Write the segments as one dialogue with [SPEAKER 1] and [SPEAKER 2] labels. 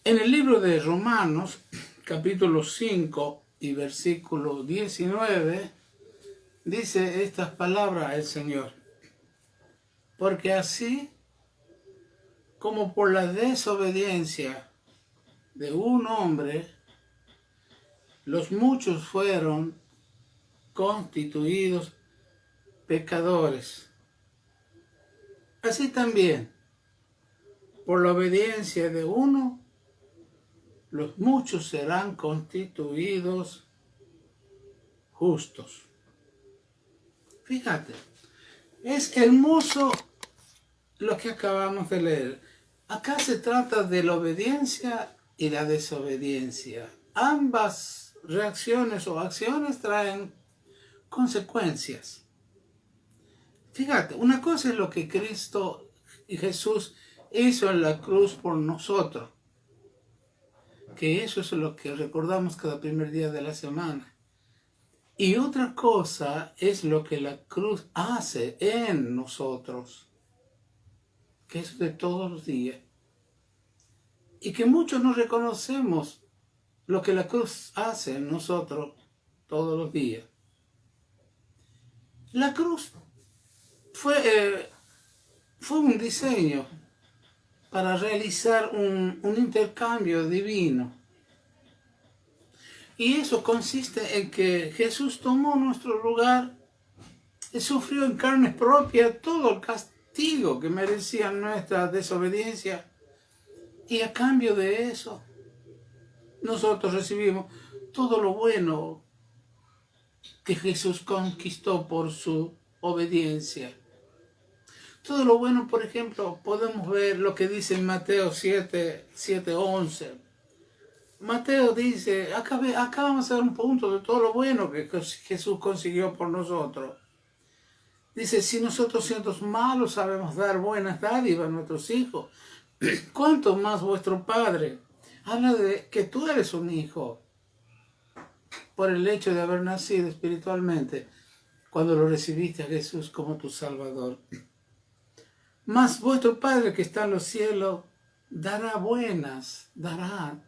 [SPEAKER 1] En el libro de Romanos, capítulo 5 y versículo 19, dice estas palabras el Señor. Porque así como por la desobediencia de un hombre, los muchos fueron constituidos pecadores. Así también, por la obediencia de uno, los muchos serán constituidos justos. Fíjate, es hermoso lo que acabamos de leer. Acá se trata de la obediencia y la desobediencia. Ambas reacciones o acciones traen consecuencias. Fíjate, una cosa es lo que Cristo y Jesús hizo en la cruz por nosotros, que eso es lo que recordamos cada primer día de la semana. Y otra cosa es lo que la cruz hace en nosotros, que es de todos los días. Y que muchos no reconocemos lo que la cruz hace en nosotros todos los días. La cruz fue un diseño para realizar un intercambio divino. Y eso consiste en que Jesús tomó nuestro lugar y sufrió en carne propia todo el castigo que merecía nuestra desobediencia. Y a cambio de eso, nosotros recibimos todo lo bueno que Jesús conquistó por su obediencia. Todo lo bueno, por ejemplo, podemos ver lo que dice en Mateo 7:11. Mateo dice, acá vamos a ver un punto de todo lo bueno que Jesús consiguió por nosotros. Dice, si nosotros siendo malos sabemos dar buenas dádivas a nuestros hijos, ¿cuánto más vuestro Padre? Habla de que tú eres un hijo por el hecho de haber nacido espiritualmente cuando lo recibiste a Jesús como tu Salvador. Mas vuestro Padre que está en los cielos dará dará.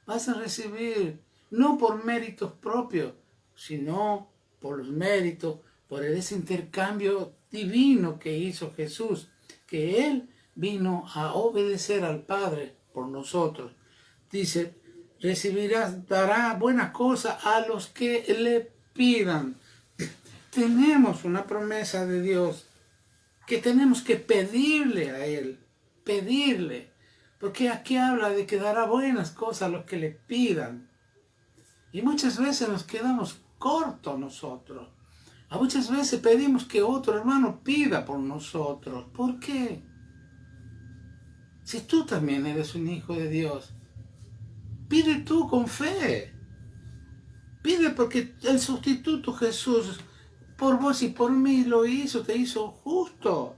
[SPEAKER 1] Vas a recibir, no por méritos propios, sino por los méritos, por ese intercambio divino que hizo Jesús, que Él vino a obedecer al Padre por nosotros. Dice, dará buenas cosas a los que le pidan. Tenemos una promesa de Dios que tenemos que pedirle a Él, pedirle, porque aquí habla de que dará buenas cosas a los que le pidan. Y muchas veces nos quedamos cortos nosotros. A muchas veces pedimos que otro hermano pida por nosotros. ¿Por qué? Si tú también eres un hijo de Dios, pide tú con fe. Pide porque el sustituto Jesús por vos y por mí lo hizo, te hizo justo.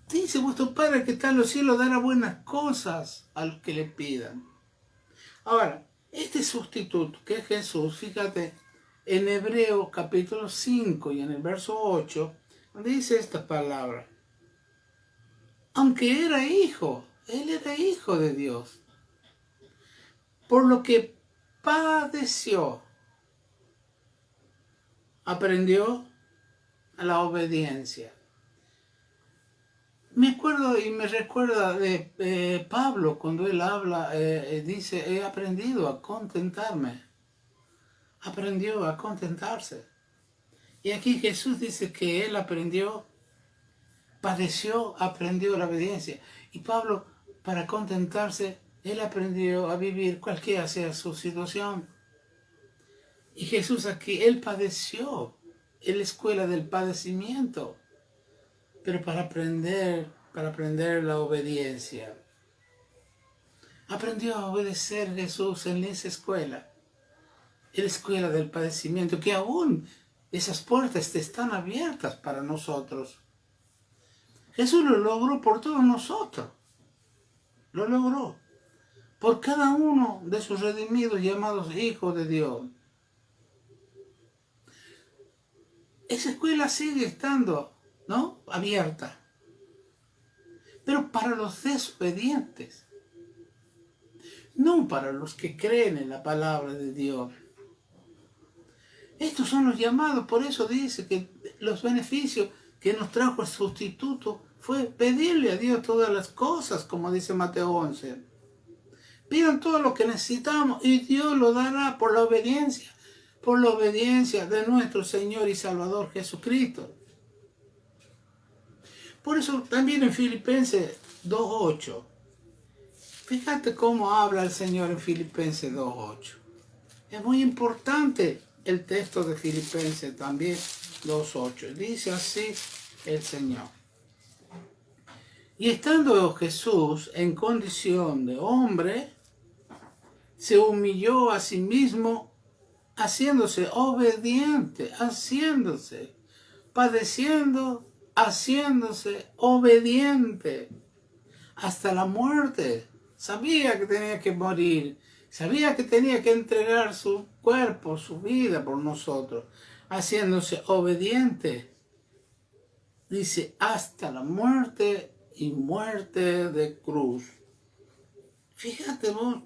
[SPEAKER 1] Dice vuestro Padre que está en los cielos dará buenas cosas a los que le pidan. Ahora, este sustituto que es Jesús, fíjate, en Hebreos capítulo 5 y en el verso 8, dice esta palabra. Aunque era hijo, él era hijo de Dios. Por lo que padeció, aprendió a la obediencia. Me acuerdo y me recuerda de Pablo cuando él habla, dice, he aprendido a contentarme. Aprendió a contentarse. Y aquí Jesús dice que él padeció, aprendió la obediencia. Y Pablo, para contentarse, él aprendió a vivir cualquiera sea su situación. Y Jesús aquí, él padeció en la escuela del padecimiento, pero para aprender la obediencia. Aprendió a obedecer Jesús en esa escuela, en la escuela del padecimiento, que aún esas puertas están abiertas para nosotros. Jesús lo logró por todos nosotros, lo logró por cada uno de sus redimidos llamados hijos de Dios. Esa escuela sigue estando, abierta. Pero para los desobedientes, no para los que creen en la palabra de Dios. Estos son los llamados, por eso dice que los beneficios que nos trajo el sustituto fue pedirle a Dios todas las cosas, como dice Mateo 11. Pidan todo lo que necesitamos y Dios lo dará por la obediencia de nuestro Señor y Salvador Jesucristo. Por eso también en Filipenses 2:8, fíjate cómo habla el Señor en Filipenses 2:8. Es muy importante el texto de Filipenses también 2:8. Dice así el Señor. Y estando Jesús en condición de hombre, se humilló a sí mismo, haciéndose obediente, padeciendo, haciéndose obediente hasta la muerte. Sabía que tenía que morir, sabía que tenía que entregar su cuerpo, su vida por nosotros, haciéndose obediente. Dice, hasta la muerte y muerte de cruz. Fíjate vos,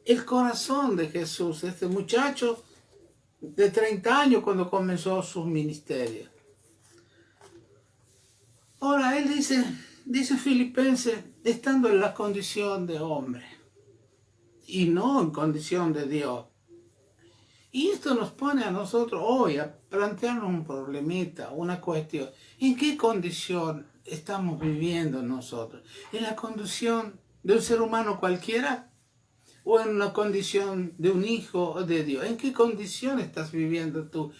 [SPEAKER 1] el corazón de Jesús, este muchacho de 30 años cuando comenzó su ministerio. Ahora él dice Filipenses, estando en la condición de hombre y no en condición de Dios. Y esto nos pone a nosotros hoy a plantearnos un problemita, una cuestión. ¿En qué condición estamos viviendo nosotros? ¿En la condición de un ser humano cualquiera? ¿O en una condición de un hijo de Dios? ¿En qué condición estás viviendo tú?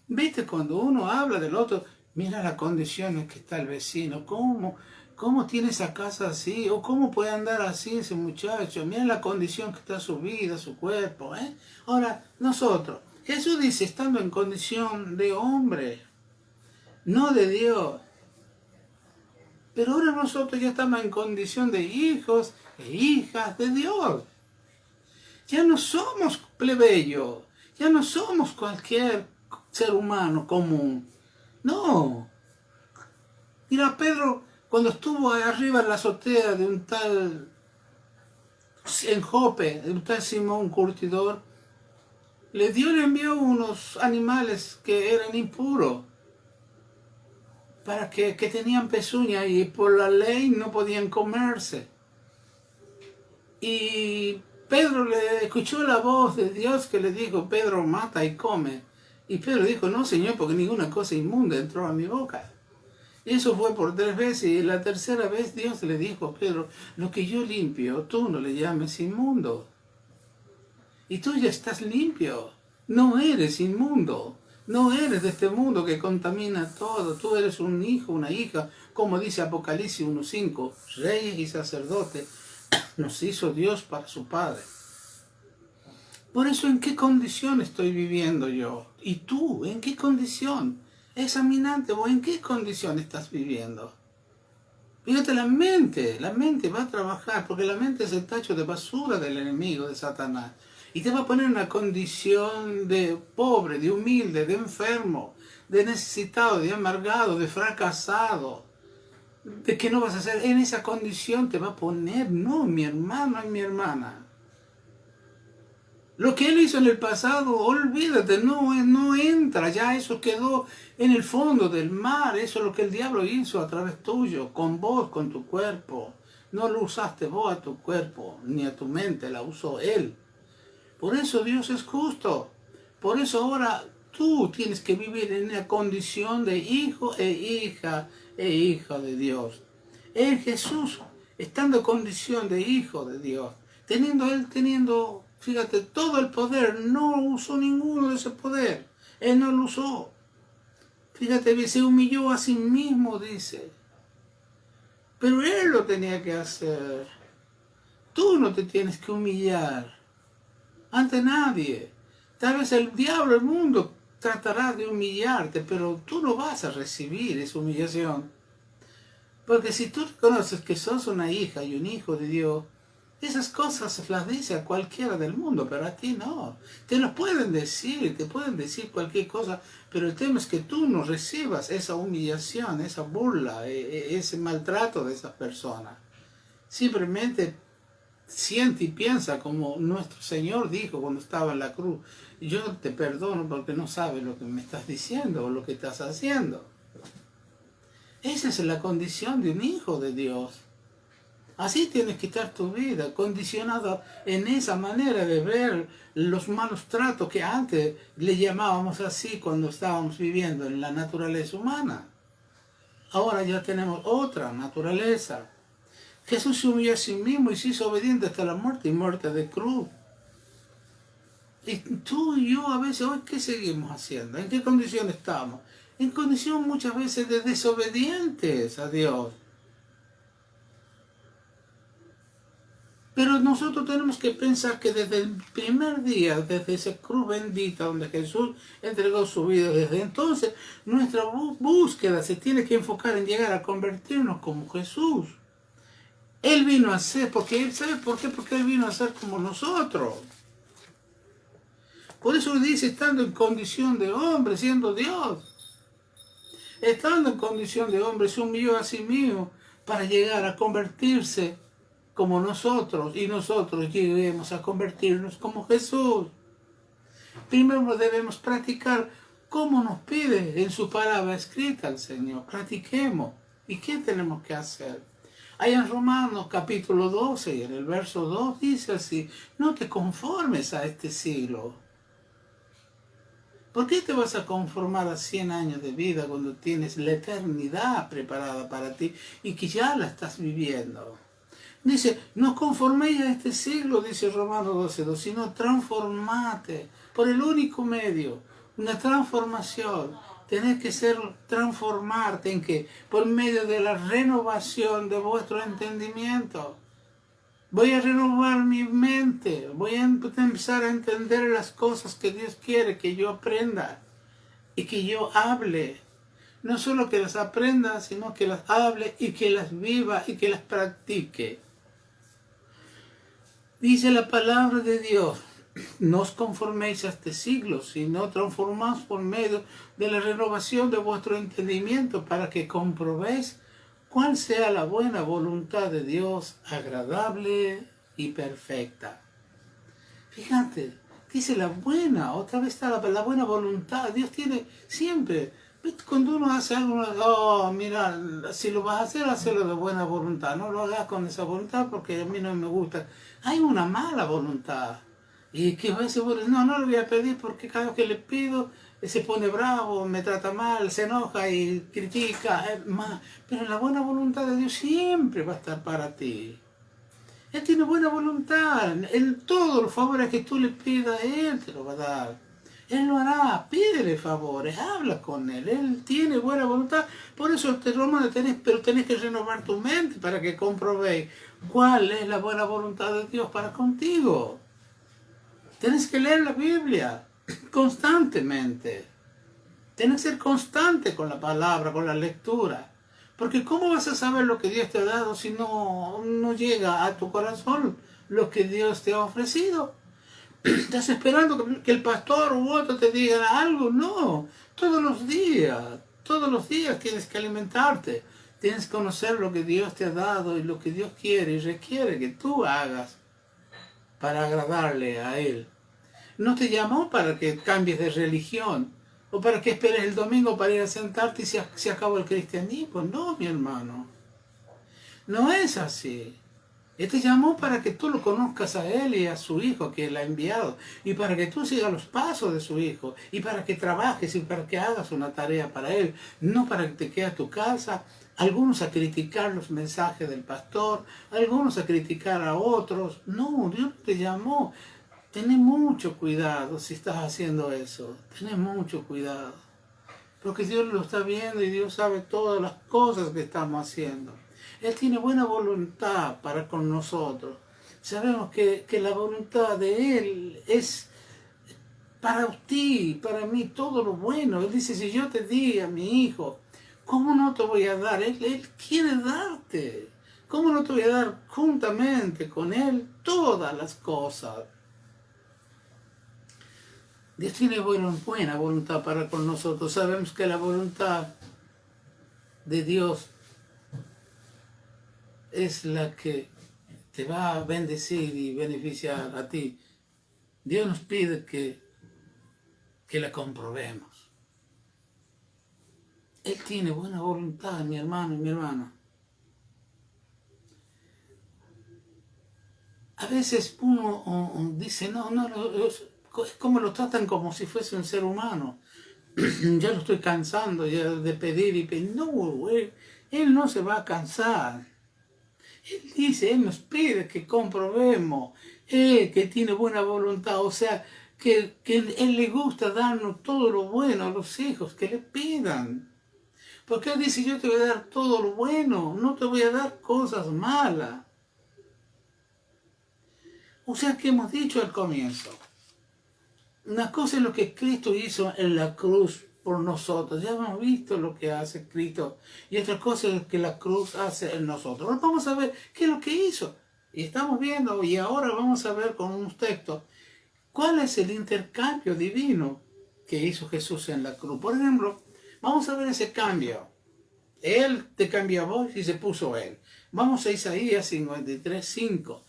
[SPEAKER 1] ¿Viste cuando uno habla del otro? Mira la condición en que está el vecino. ¿Cómo tiene esa casa así? ¿O cómo puede andar así ese muchacho? Mira la condición que está su vida, su cuerpo. Ahora, nosotros, Jesús dice, estando en condición de hombre, no de Dios. Pero ahora nosotros ya estamos en condición de hijos e hijas de Dios. Ya no somos plebeyos, ya no somos cualquier ser humano común. No. Mira, Pedro, cuando estuvo ahí arriba en la azotea de un tal, en Jope, de un tal Simón Curtidor, le envió unos animales que eran impuros, para que tenían pezuña y por la ley no podían comerse. Y Pedro le escuchó la voz de Dios que le dijo, Pedro, mata y come. Y Pedro dijo, no, Señor, porque ninguna cosa inmunda entró a mi boca. Y eso fue por 3 veces, y la tercera vez Dios le dijo a Pedro, lo que yo limpio, tú no le llames inmundo. Y tú ya estás limpio, no eres inmundo, no eres de este mundo que contamina todo, tú eres un hijo, una hija, como dice Apocalipsis 1:5, reyes y sacerdotes, nos hizo Dios para su Padre. Por eso, ¿en qué condición estoy viviendo yo? ¿Y tú? ¿En qué condición? Examinante, ¿vos en qué condición estás viviendo? Fíjate, la mente va a trabajar, porque la mente es el tacho de basura del enemigo, de Satanás. Y te va a poner en una condición de pobre, de humilde, de enfermo, de necesitado, de amargado, de fracasado. De que no vas a hacer, en esa condición te va a poner, no, mi hermano y mi hermana. Lo que él hizo en el pasado, olvídate, no entra, ya eso quedó en el fondo del mar, eso es lo que el diablo hizo a través tuyo, con vos, con tu cuerpo. No lo usaste vos a tu cuerpo, ni a tu mente, la usó él. Por eso Dios es justo, por eso ahora tú tienes que vivir en una condición de hijo e hija de Dios. Él, Jesús, estando en condición de hijo de Dios, teniendo, fíjate, todo el poder, no usó ninguno de ese poder. Él no lo usó. Fíjate, se humilló a sí mismo, dice. Pero él lo tenía que hacer. Tú no te tienes que humillar ante nadie. Tal vez el diablo, el mundo, tratará de humillarte, pero tú no vas a recibir esa humillación. Porque si tú reconoces que sos una hija y un hijo de Dios, esas cosas las dice a cualquiera del mundo, pero a ti no. Te lo pueden decir, te pueden decir cualquier cosa, pero el tema es que tú no recibas esa humillación, esa burla, ese maltrato de esas personas. Simplemente siente y piensa como nuestro Señor dijo cuando estaba en la cruz: yo te perdono porque no sabes lo que me estás diciendo o lo que estás haciendo. Esa es la condición de un hijo de Dios. Así tienes que estar tu vida, condicionada en esa manera de ver los malos tratos que antes le llamábamos así cuando estábamos viviendo en la naturaleza humana. Ahora ya tenemos otra naturaleza. Jesús se humilló a sí mismo y se hizo obediente hasta la muerte y muerte de cruz. Y tú y yo a veces, hoy, ¿qué seguimos haciendo? ¿En qué condición estamos? En condición muchas veces de desobedientes a Dios. Pero nosotros tenemos que pensar que desde el primer día, desde esa cruz bendita donde Jesús entregó su vida, desde entonces nuestra búsqueda se tiene que enfocar en llegar a convertirnos como Jesús. Él vino a ser, porque Él sabe por qué, porque Él vino a ser como nosotros. Por eso dice, estando en condición de hombre, siendo Dios. Estando en condición de hombre, se humilló a sí mismo para llegar a convertirse como nosotros, y nosotros lleguemos a convertirnos como Jesús. Primero debemos practicar como nos pide en su palabra escrita el Señor. Practiquemos. ¿Y qué tenemos que hacer? Ahí en Romanos capítulo 12, y en el verso 2 dice así: no te conformes a este siglo. ¿Por qué te vas a conformar a 100 años de vida cuando tienes la eternidad preparada para ti y que ya la estás viviendo? Dice, no conforméis a este siglo, dice Romanos 12:2, sino transformate por el único medio, una transformación. Tenés que transformarte en que por medio de la renovación de vuestro entendimiento. Voy a renovar mi mente, voy a empezar a entender las cosas que Dios quiere que yo aprenda y que yo hable. No solo que las aprenda, sino que las hable y que las viva y que las practique. Dice la palabra de Dios: no os conforméis a este siglo, sino transformaos por medio de la renovación de vuestro entendimiento, para que comprobéis cuál sea la buena voluntad de Dios, agradable y perfecta. Fíjate, dice la buena, otra vez está la buena voluntad. Dios tiene siempre, cuando uno hace algo, oh, mira, si lo vas a hacer, hazlo de buena voluntad. No lo hagas con esa voluntad porque a mí no me gusta. Hay una mala voluntad. Y que a veces, no le voy a pedir porque cada vez que le pido, se pone bravo, me trata mal, se enoja y critica. Pero la buena voluntad de Dios siempre va a estar para ti. Él tiene buena voluntad. Todos los favores que tú le pidas, Él te lo va a dar. Él lo hará. Pídele favores, habla con Él. Él tiene buena voluntad. Por eso pero tenés que renovar tu mente para que comprobéis cuál es la buena voluntad de Dios para contigo. Tenés que leer la Biblia constantemente. Tenés que ser constante con la palabra, con la lectura. Porque ¿cómo vas a saber lo que Dios te ha dado si no llega a tu corazón lo que Dios te ha ofrecido? ¿Estás esperando que el pastor u otro te diga algo? No, todos los días tienes que alimentarte. Tienes que conocer lo que Dios te ha dado y lo que Dios quiere y requiere que tú hagas para agradarle a Él. No te llamó para que cambies de religión o para que esperes el domingo para ir a sentarte y se acabó el cristianismo. No, mi hermano. No es así. Él te llamó para que tú lo conozcas a Él y a su Hijo que Él ha enviado, y para que tú sigas los pasos de su Hijo, y para que trabajes y para que hagas una tarea para Él, no para que te quedes a tu casa, algunos a criticar los mensajes del pastor, algunos a criticar a otros. No, Dios te llamó. Ten mucho cuidado si estás haciendo eso, ten mucho cuidado, porque Dios lo está viendo y Dios sabe todas las cosas que estamos haciendo. Él tiene buena voluntad para con nosotros. Sabemos que la voluntad de Él es para ti, para mí, todo lo bueno. Él dice, si yo te di a mi hijo, ¿cómo no te voy a dar? Él quiere darte. ¿Cómo no te voy a dar juntamente con Él todas las cosas? Dios tiene buena voluntad para con nosotros. Sabemos que la voluntad de Dios es la que te va a bendecir y beneficiar a ti. Dios nos pide que la comprobemos. Él tiene buena voluntad, mi hermano y mi hermana. A veces uno dice, no, es como lo tratan como si fuese un ser humano. Ya lo estoy cansando ya de pedir y pedir. No, güey, Él no se va a cansar. Él dice, Él nos pide que comprobemos, que tiene buena voluntad, o sea, que Él le gusta darnos todo lo bueno a los hijos que le pidan. Porque Él dice, yo te voy a dar todo lo bueno, no te voy a dar cosas malas. O sea, que hemos dicho al comienzo, una cosa es lo que Cristo hizo en la cruz por nosotros. Ya hemos visto lo que hace Cristo. Y otra cosa es lo que la cruz hace en nosotros. Ahora vamos a ver qué es lo que hizo. Y estamos viendo, y ahora vamos a ver con unos textos, cuál es el intercambio divino que hizo Jesús en la cruz. Por ejemplo, vamos a ver ese cambio. Él te cambió a vos y se puso Él. Vamos a Isaías 53:5.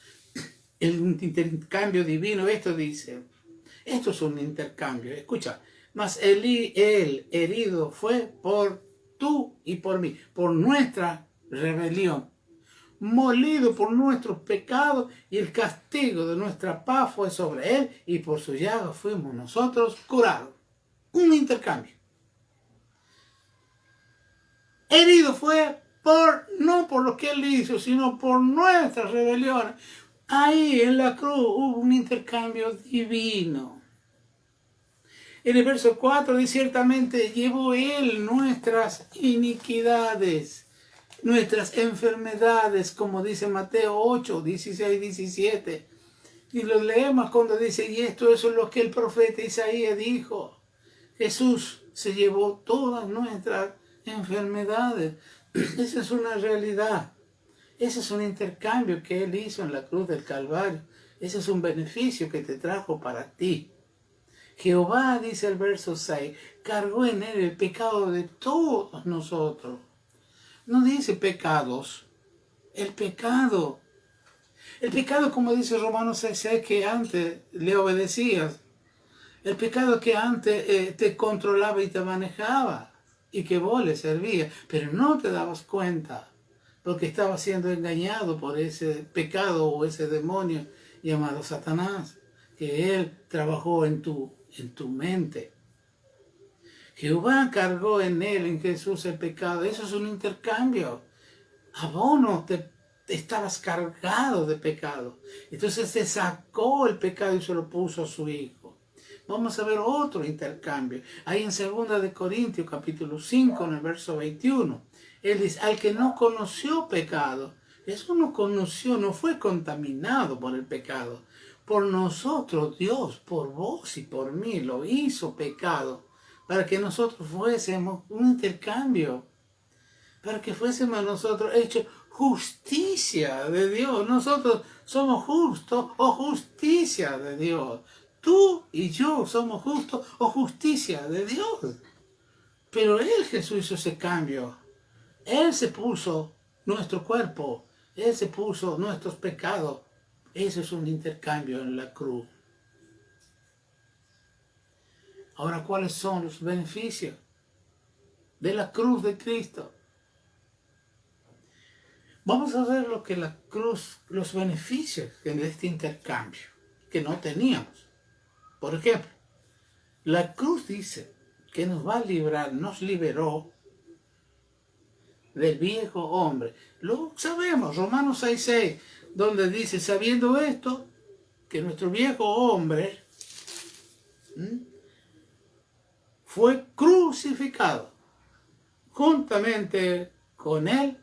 [SPEAKER 1] El intercambio divino, esto dice, esto es un intercambio, escucha, mas él herido fue por tú y por mí, por nuestra rebelión, molido por nuestros pecados y el castigo de nuestra paz fue sobre él y por su llaga fuimos nosotros curados. Un intercambio. Herido fue no por lo que él hizo, sino por nuestras rebeliones. Ahí en la cruz hubo un intercambio divino. En el verso 4 dice, ciertamente llevó Él nuestras iniquidades, nuestras enfermedades, como dice Mateo 8, 16, 17. Y lo leemos cuando dice, y eso es lo que el profeta Isaías dijo. Jesús se llevó todas nuestras enfermedades. Esa es una realidad. Ese es un intercambio que Él hizo en la cruz del Calvario. Ese es un beneficio que te trajo para ti. Jehová, dice el verso 6, cargó en Él el pecado de todos nosotros. No dice pecados, el pecado. El pecado, como dice Romanos 6, que antes le obedecías. El pecado que antes te controlaba y te manejaba y que vos le servías, pero no te dabas cuenta. Porque estaba siendo engañado por ese pecado o ese demonio llamado Satanás, que él trabajó en tu mente. Jehová cargó en él, en Jesús, el pecado. Eso es un intercambio. A vos no te estabas cargado de pecado. Entonces se sacó el pecado y se lo puso a su Hijo. Vamos a ver otro intercambio. Ahí en 2 de Corintios, capítulo 5, en el verso 21. Él dice, al que no conoció pecado, eso no conoció, no fue contaminado por el pecado. Por nosotros, Dios, por vos y por mí, lo hizo pecado, para que nosotros fuésemos un intercambio, para que fuésemos nosotros hechos justicia de Dios. Nosotros somos justos o justicia de Dios. Tú y yo somos justos o justicia de Dios. Pero Él, Jesús, hizo ese cambio. Él se puso nuestro cuerpo, Él se puso nuestros pecados. Eso es un intercambio en la cruz. Ahora, ¿cuáles son los beneficios de la cruz de Cristo? Vamos a ver lo que la cruz, los beneficios de este intercambio que no teníamos. Por ejemplo, la cruz dice que nos va a librar, nos liberó del viejo hombre. Lo sabemos, Romanos 6:6, donde dice, sabiendo esto, que nuestro viejo hombre fue crucificado juntamente con él.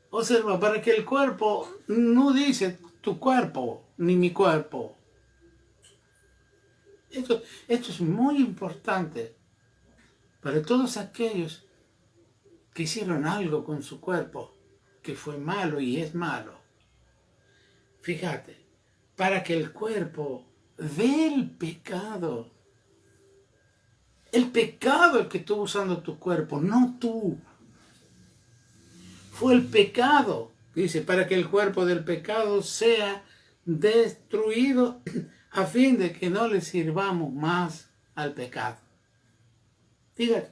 [SPEAKER 1] Observa, para que el cuerpo no dice tu cuerpo ni mi cuerpo. Esto es muy importante para todos aquellos que hicieron algo con su cuerpo que fue malo y es malo. Fíjate, para que el cuerpo del pecado, el pecado el que estuvo usando tu cuerpo, no tú. Fue el pecado Dice, para que el cuerpo del pecado sea destruido a fin de que no le sirvamos más al pecado. Fíjate,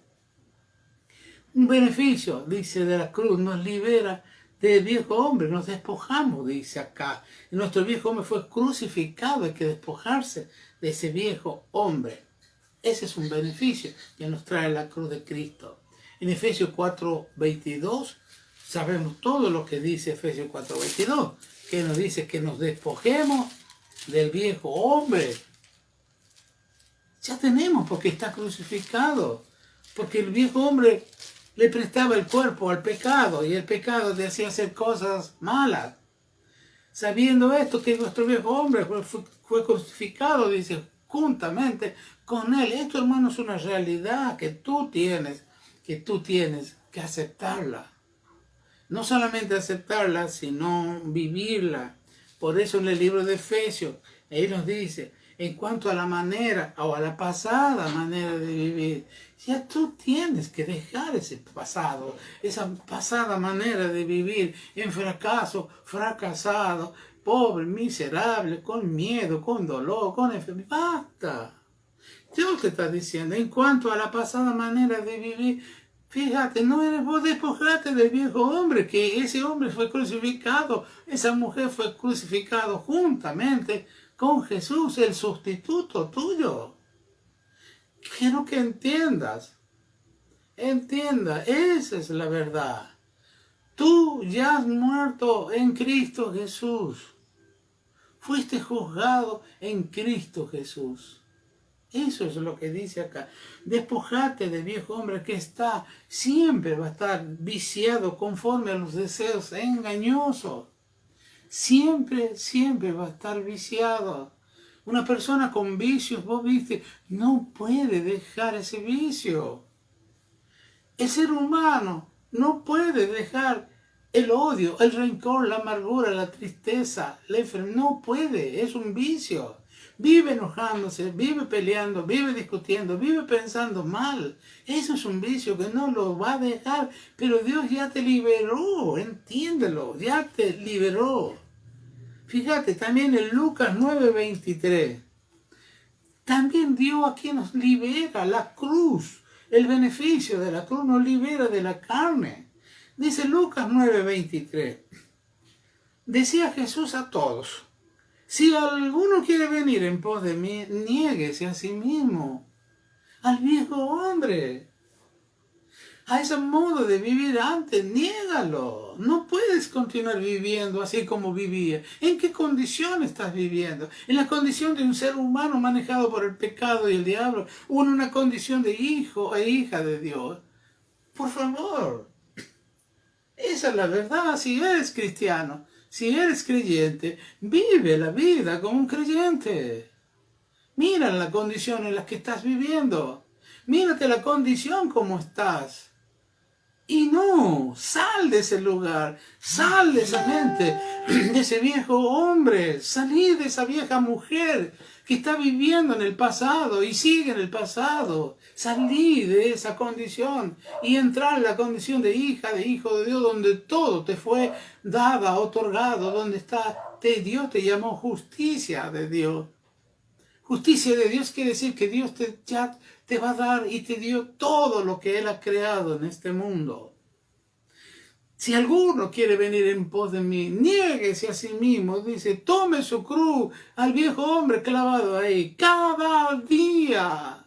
[SPEAKER 1] un beneficio, dice, de la cruz, nos libera del viejo hombre, nos despojamos, dice acá. Y nuestro viejo hombre fue crucificado, hay que despojarse de ese viejo hombre. Ese es un beneficio que nos trae la cruz de Cristo. En Efesios 4:22 sabemos todo lo que dice Efesios 4:22, que nos dice que nos despojemos del viejo hombre. Ya tenemos, porque está crucificado, porque el viejo hombre le prestaba el cuerpo al pecado y el pecado te hacía hacer cosas malas. Sabiendo esto, que nuestro viejo hombre fue crucificado, dice, juntamente con él. Esto, hermano, es una realidad que tú tienes que aceptarla. No solamente aceptarla, sino vivirla. Por eso en el libro de Efesios, ahí nos dice, en cuanto a la manera o a la pasada manera de vivir, ya tú tienes que dejar ese pasado, esa pasada manera de vivir en fracaso, fracasado, pobre, miserable, con miedo, con dolor, con enfermedad. ¡Basta! Dios te está diciendo, en cuanto a la pasada manera de vivir, fíjate, no eres vos, despojate del viejo hombre, que ese hombre fue crucificado, esa mujer fue crucificado juntamente con Jesús, el sustituto tuyo. Quiero que entienda, esa es la verdad. Tú ya has muerto en Cristo Jesús. Fuiste juzgado en Cristo Jesús. Eso es lo que dice acá. Despojate del viejo hombre que siempre va a estar viciado conforme a los deseos engañosos. Siempre va a estar viciado. Una persona con vicios, vos viste, no puede dejar ese vicio. El ser humano no puede dejar el odio, el rencor, la amargura, la tristeza, la enfermedad. No puede, es un vicio. Vive enojándose, vive peleando, vive discutiendo, vive pensando mal. Eso es un vicio que no lo va a dejar, pero Dios ya te liberó, entiéndelo, ya te liberó. Fíjate, también en Lucas 9:23, también Dios aquí nos libera, la cruz, el beneficio de la cruz nos libera de la carne. Dice Lucas 9:23, decía Jesús a todos, si alguno quiere venir en pos de mí, niéguese a sí mismo, al viejo hombre, a ese modo de vivir antes, niégalo. No puedes continuar viviendo así como vivía. ¿En qué condición estás viviendo? ¿En la condición de un ser humano manejado por el pecado y el diablo? ¿O en una condición de hijo e hija de Dios? Por favor, esa es la verdad. Si eres cristiano, si eres creyente, vive la vida como un creyente. Mira la condición en la que estás viviendo. Mírate la condición como estás. Y no, sal de ese lugar, sal de esa mente, de ese viejo hombre, salí de esa vieja mujer que está viviendo en el pasado y sigue en el pasado. Salí de esa condición y entrar en la condición de hija, de hijo de Dios, donde todo te fue dada, otorgado, donde Dios te llamó justicia de Dios. Justicia de Dios quiere decir que Dios ya te va a dar y te dio todo lo que Él ha creado en este mundo. Si alguno quiere venir en pos de mí, niéguese a sí mismo, dice, tome su cruz al viejo hombre clavado ahí, cada día.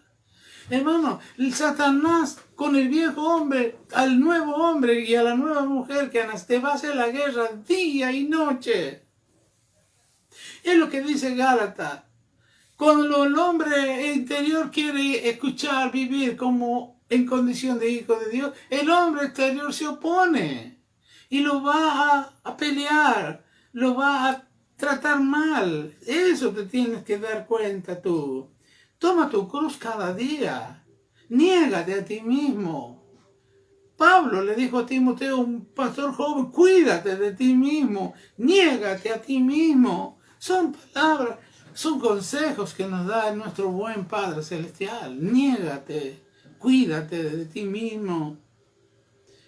[SPEAKER 1] Hermano, el Satanás con el viejo hombre, al nuevo hombre y a la nueva mujer que te va a hacer la guerra día y noche. Es lo que dice Gálatas. Cuando el hombre interior quiere escuchar, vivir como en condición de hijo de Dios, el hombre exterior se opone y lo va a pelear, lo va a tratar mal. Eso te tienes que dar cuenta tú. Toma tu cruz cada día, niégate a ti mismo. Pablo le dijo a Timoteo, un pastor joven, cuídate de ti mismo, niégate a ti mismo. Son palabras. Son consejos que nos da nuestro buen Padre Celestial. Niégate, cuídate de ti mismo.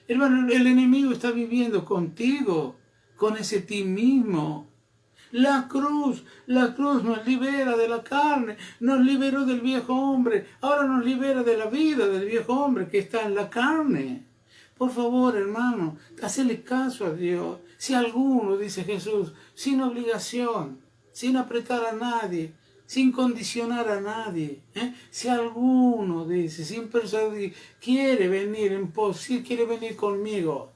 [SPEAKER 1] Hermano, el enemigo está viviendo contigo. con ese ti mismo. La cruz nos libera de la carne, nos liberó del viejo hombre, ahora nos libera de la vida del viejo hombre que está en la carne. Por favor, hermano, hacele caso a Dios. Si alguno, dice Jesús, sin obligación, sin apretar a nadie, sin condicionar a nadie, si alguno, dice, sin persuadir, quiere venir en pos, si quiere venir conmigo,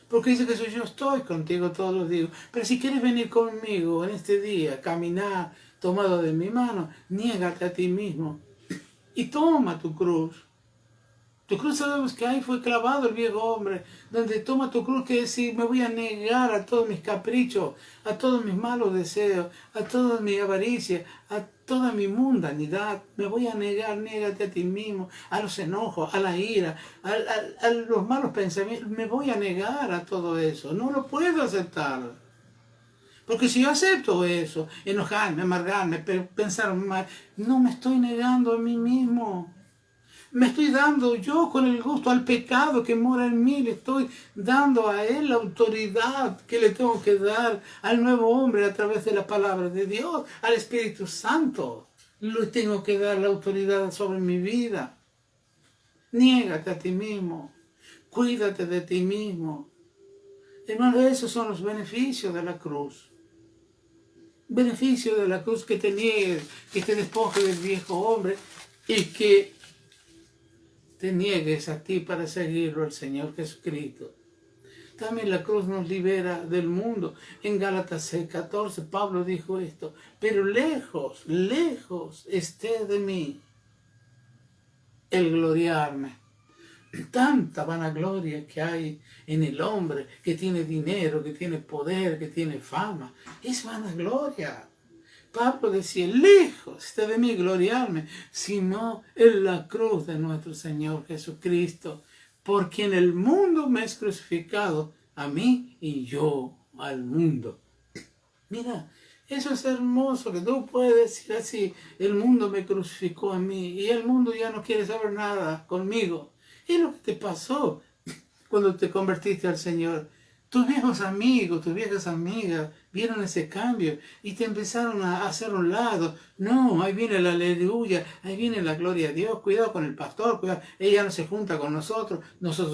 [SPEAKER 1] porque dice que yo estoy contigo todos los días. Pero si quieres venir conmigo en este día, caminar tomado de mi mano, niégate a ti mismo y toma tu cruz. Tu cruz, sabemos que ahí fue clavado el viejo hombre, donde toma tu cruz, que decir, me voy a negar a todos mis caprichos, a todos mis malos deseos, a toda mi avaricia, a toda mi mundanidad. Me voy a negar, niégate a ti mismo, a los enojos, a la ira, a los malos pensamientos. Me voy a negar a todo eso, no lo puedo aceptar. Porque si yo acepto eso, enojarme, amargarme, pensar mal, no me estoy negando a mí mismo. Me estoy dando yo con el gusto al pecado que mora en mí, le estoy dando a él la autoridad que le tengo que dar al nuevo hombre a través de la palabra de Dios, al Espíritu Santo. Le tengo que dar la autoridad sobre mi vida. Niégate a ti mismo, cuídate de ti mismo. Hermano, esos son los beneficios de la cruz. Beneficio de la cruz, que te niegues, que te despojes del viejo hombre y que te niegues a ti para seguirlo al Señor Jesucristo. También la cruz nos libera del mundo. En Gálatas 6:14 Pablo dijo esto: pero lejos, lejos esté de mí el gloriarme. Tanta vanagloria que hay en el hombre, que tiene dinero, que tiene poder, que tiene fama, es vanagloria. Pablo decía, lejos está de mí gloriarme, sino en la cruz de nuestro Señor Jesucristo, por quien el mundo me es crucificado, a mí y yo al mundo. Mira, eso es hermoso, que tú puedes decir así, el mundo me crucificó a mí y el mundo ya no quiere saber nada conmigo. Es lo que te pasó cuando te convertiste al Señor. Tus viejos amigos, tus viejas amigas vieron ese cambio y te empezaron a hacer un lado. No, ahí viene la aleluya, ahí viene la gloria a Dios. Cuidado con el pastor, cuidado. Ella no se junta con nosotros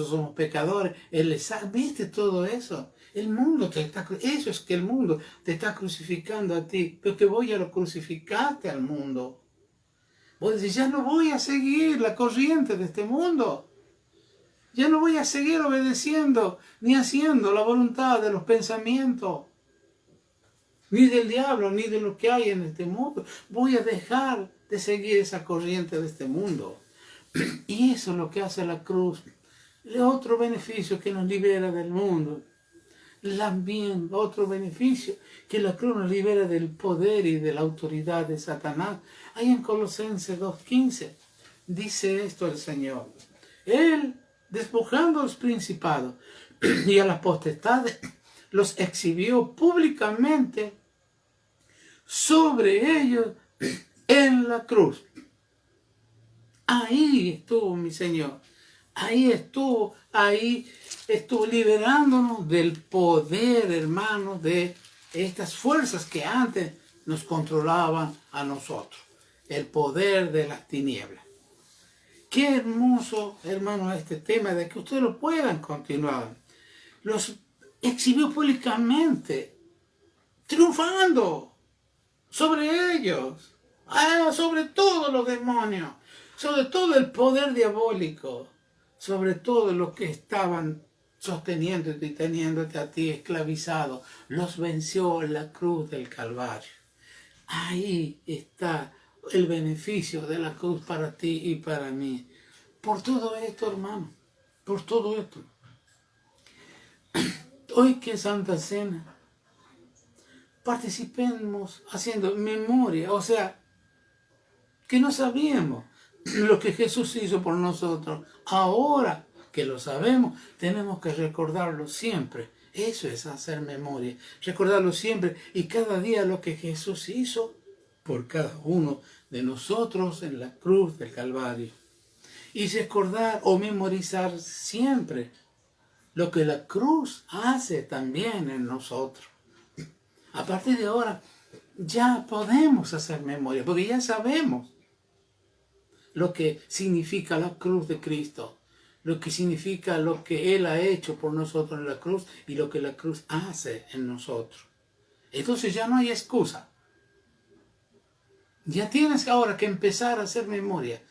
[SPEAKER 1] somos pecadores. Él les sabe. ¿Viste todo eso? El mundo te está, eso es que el mundo te está crucificando a ti, porque vos ya lo crucificaste al mundo. Vos decís, ya no voy a seguir la corriente de este mundo. Ya no voy a seguir obedeciendo ni haciendo la voluntad de los pensamientos, ni del diablo, ni de lo que hay en este mundo. Voy a dejar de seguir esa corriente de este mundo. Y eso es lo que hace la cruz. Otro beneficio que nos libera del mundo. También otro beneficio, que la cruz nos libera del poder y de la autoridad de Satanás. Ahí en Colosenses 2:15 dice esto el Señor. Él, despojando a los principados y a las potestades, los exhibió públicamente sobre ellos en la cruz. Ahí estuvo mi Señor. Ahí estuvo liberándonos del poder, hermanos, de estas fuerzas que antes nos controlaban a nosotros. El poder de las tinieblas. Qué hermoso, hermano, este tema de que ustedes lo puedan continuar. Los exhibió públicamente, triunfando sobre ellos, sobre todos los demonios, sobre todo el poder diabólico, sobre todo los que estaban sosteniéndote y teniéndote a ti esclavizado. Los venció en la cruz del Calvario. Ahí está el beneficio de la cruz para ti y para mí. Por todo esto, hermano, por todo esto. Hoy que es Santa Cena, participemos haciendo memoria, o sea, que no sabíamos lo que Jesús hizo por nosotros. Ahora que lo sabemos, tenemos que recordarlo siempre. Eso es hacer memoria, recordarlo siempre y cada día lo que Jesús hizo por cada uno de nosotros en la cruz del Calvario. Y recordar o memorizar siempre lo que la cruz hace también en nosotros. A partir de ahora ya podemos hacer memoria, porque ya sabemos lo que significa la cruz de Cristo, lo que significa lo que Él ha hecho por nosotros en la cruz y lo que la cruz hace en nosotros. Entonces ya no hay excusa. Ya tienes ahora que empezar a hacer memoria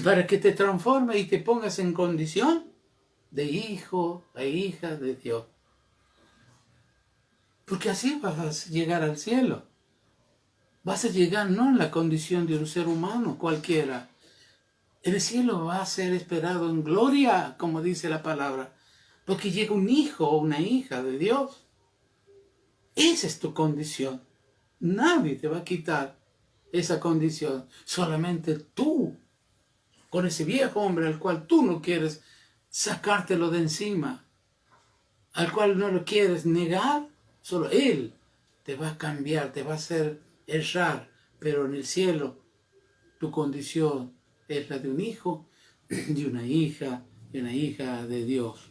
[SPEAKER 1] para que te transforme y te pongas en condición de hijo e hija de Dios. Porque así vas a llegar al cielo. Vas a llegar no en la condición de un ser humano cualquiera. El cielo va a ser esperado en gloria, como dice la palabra. Porque llega un hijo o una hija de Dios. Esa es tu condición. Nadie te va a quitar esa condición. Solamente tú, con ese viejo hombre al cual tú no quieres sacártelo de encima, al cual no lo quieres negar, solo Él te va a cambiar, te va a hacer errar. Pero en el cielo tu condición es la de un hijo, de una hija de Dios.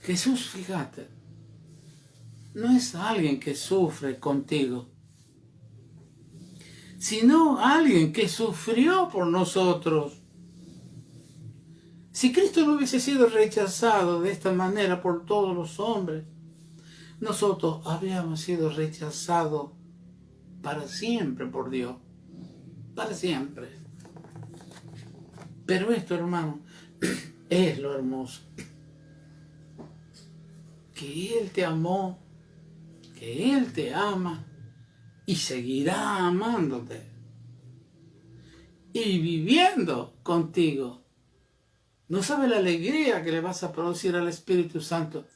[SPEAKER 1] Jesús, fíjate, no es alguien que sufre contigo, sino alguien que sufrió por nosotros. Si Cristo no hubiese sido rechazado de esta manera por todos los hombres, nosotros habríamos sido rechazados para siempre por Dios, para siempre. Pero esto, hermano, es lo hermoso. Que Él te amó, que Él te ama y seguirá amándote y viviendo contigo. No sabes la alegría que le vas a producir al Espíritu Santo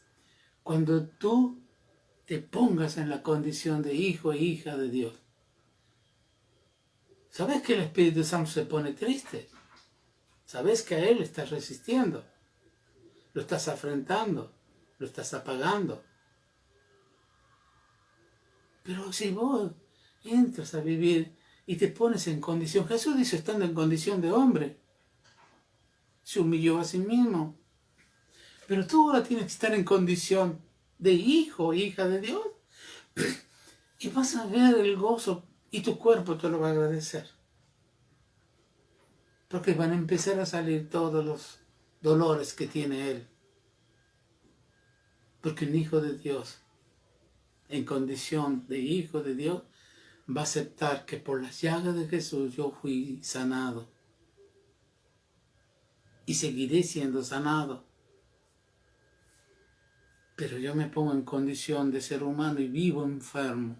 [SPEAKER 1] cuando tú te pongas en la condición de hijo e hija de Dios. ¿Sabes que el Espíritu Santo se pone triste? ¿Sabes que a Él estás resistiendo? Lo estás afrentando, lo estás apagando. Pero si vos entras a vivir y te pones en condición, Jesús dice, estando en condición de hombre, se humilló a sí mismo. Pero tú ahora tienes que estar en condición de hijo o hija de Dios. Y vas a ver el gozo y tu cuerpo te lo va a agradecer. Porque van a empezar a salir todos los dolores que tiene Él. Porque un hijo de Dios, en condición de hijo de Dios, va a aceptar que por las llagas de Jesús yo fui sanado. Y seguiré siendo sanado. Pero yo me pongo en condición de ser humano y vivo enfermo.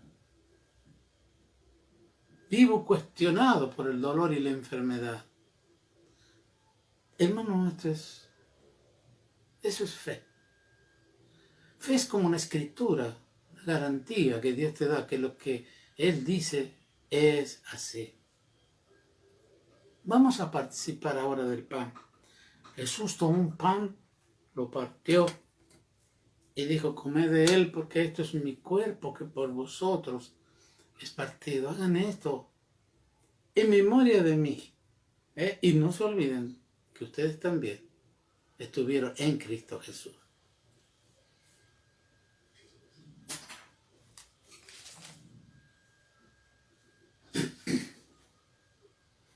[SPEAKER 1] Vivo cuestionado por el dolor y la enfermedad. Hermano nuestro, eso es fe. Fe es como una escritura, una garantía que Dios te da, que lo que Él dice es así. Vamos a participar ahora del pan. Jesús tomó un pan, lo partió y dijo, comed de él porque esto es mi cuerpo que por vosotros es partido. Hagan esto en memoria de mí. Y no se olviden que ustedes también estuvieron en Cristo Jesús.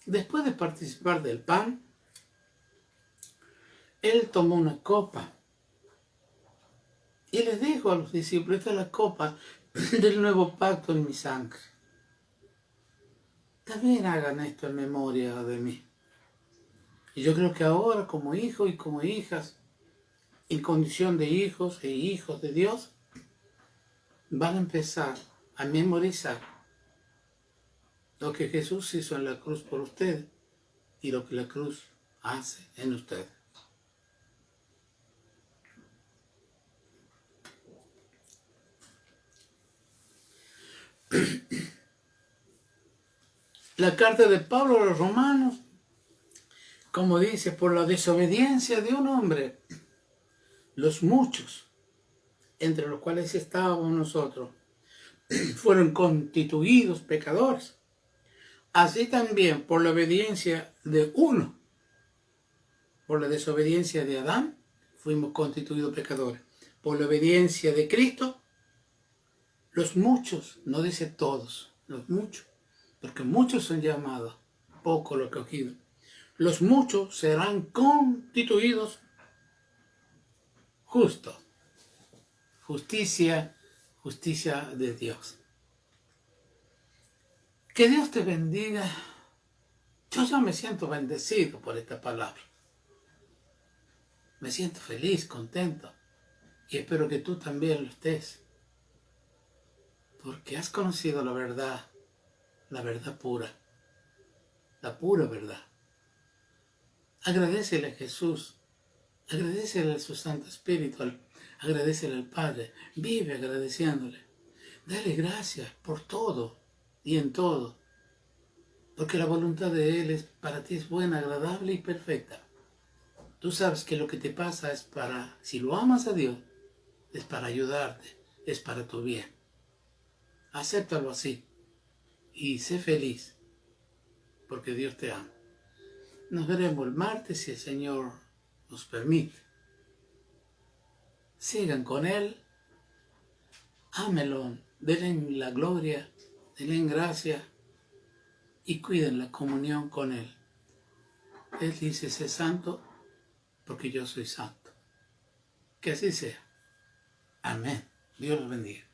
[SPEAKER 1] Después de participar del pan, Él tomó una copa y les dijo a los discípulos, esta es la copa del nuevo pacto en mi sangre. También hagan esto en memoria de mí. Y yo creo que ahora, como hijos y como hijas, en condición de hijos e hijos de Dios, van a empezar a memorizar lo que Jesús hizo en la cruz por ustedes y lo que la cruz hace en ustedes. La carta de Pablo a los romanos, como dice, por la desobediencia de un hombre, los muchos, entre los cuales estábamos nosotros, fueron constituidos pecadores. Así también por la obediencia de uno, por la desobediencia de Adán, fuimos constituidos pecadores. Por la obediencia de Cristo, los muchos, no dice todos, los muchos, porque muchos son llamados, poco lo cogido. Los muchos serán constituidos justos. Justicia de Dios. Que Dios te bendiga. Yo ya me siento bendecido por esta palabra. Me siento feliz, contento. Y espero que tú también lo estés. Porque has conocido la verdad pura. La pura verdad. Agradécele a Jesús. Agradécele a su Santo Espíritu. Agradécele al Padre. Vive agradeciéndole. Dale gracias por todo y en todo. Porque la voluntad de Él para ti es buena, agradable y perfecta. Tú sabes que lo que te pasa es para, si lo amas a Dios, es para ayudarte, es para tu bien. Acéptalo así y sé feliz, porque Dios te ama. Nos veremos el martes si el Señor nos permite. Sigan con Él, ámelo, denle la gloria, denle gracia y cuiden la comunión con Él. Él dice, sé santo, porque yo soy santo. Que así sea. Amén. Dios los bendiga.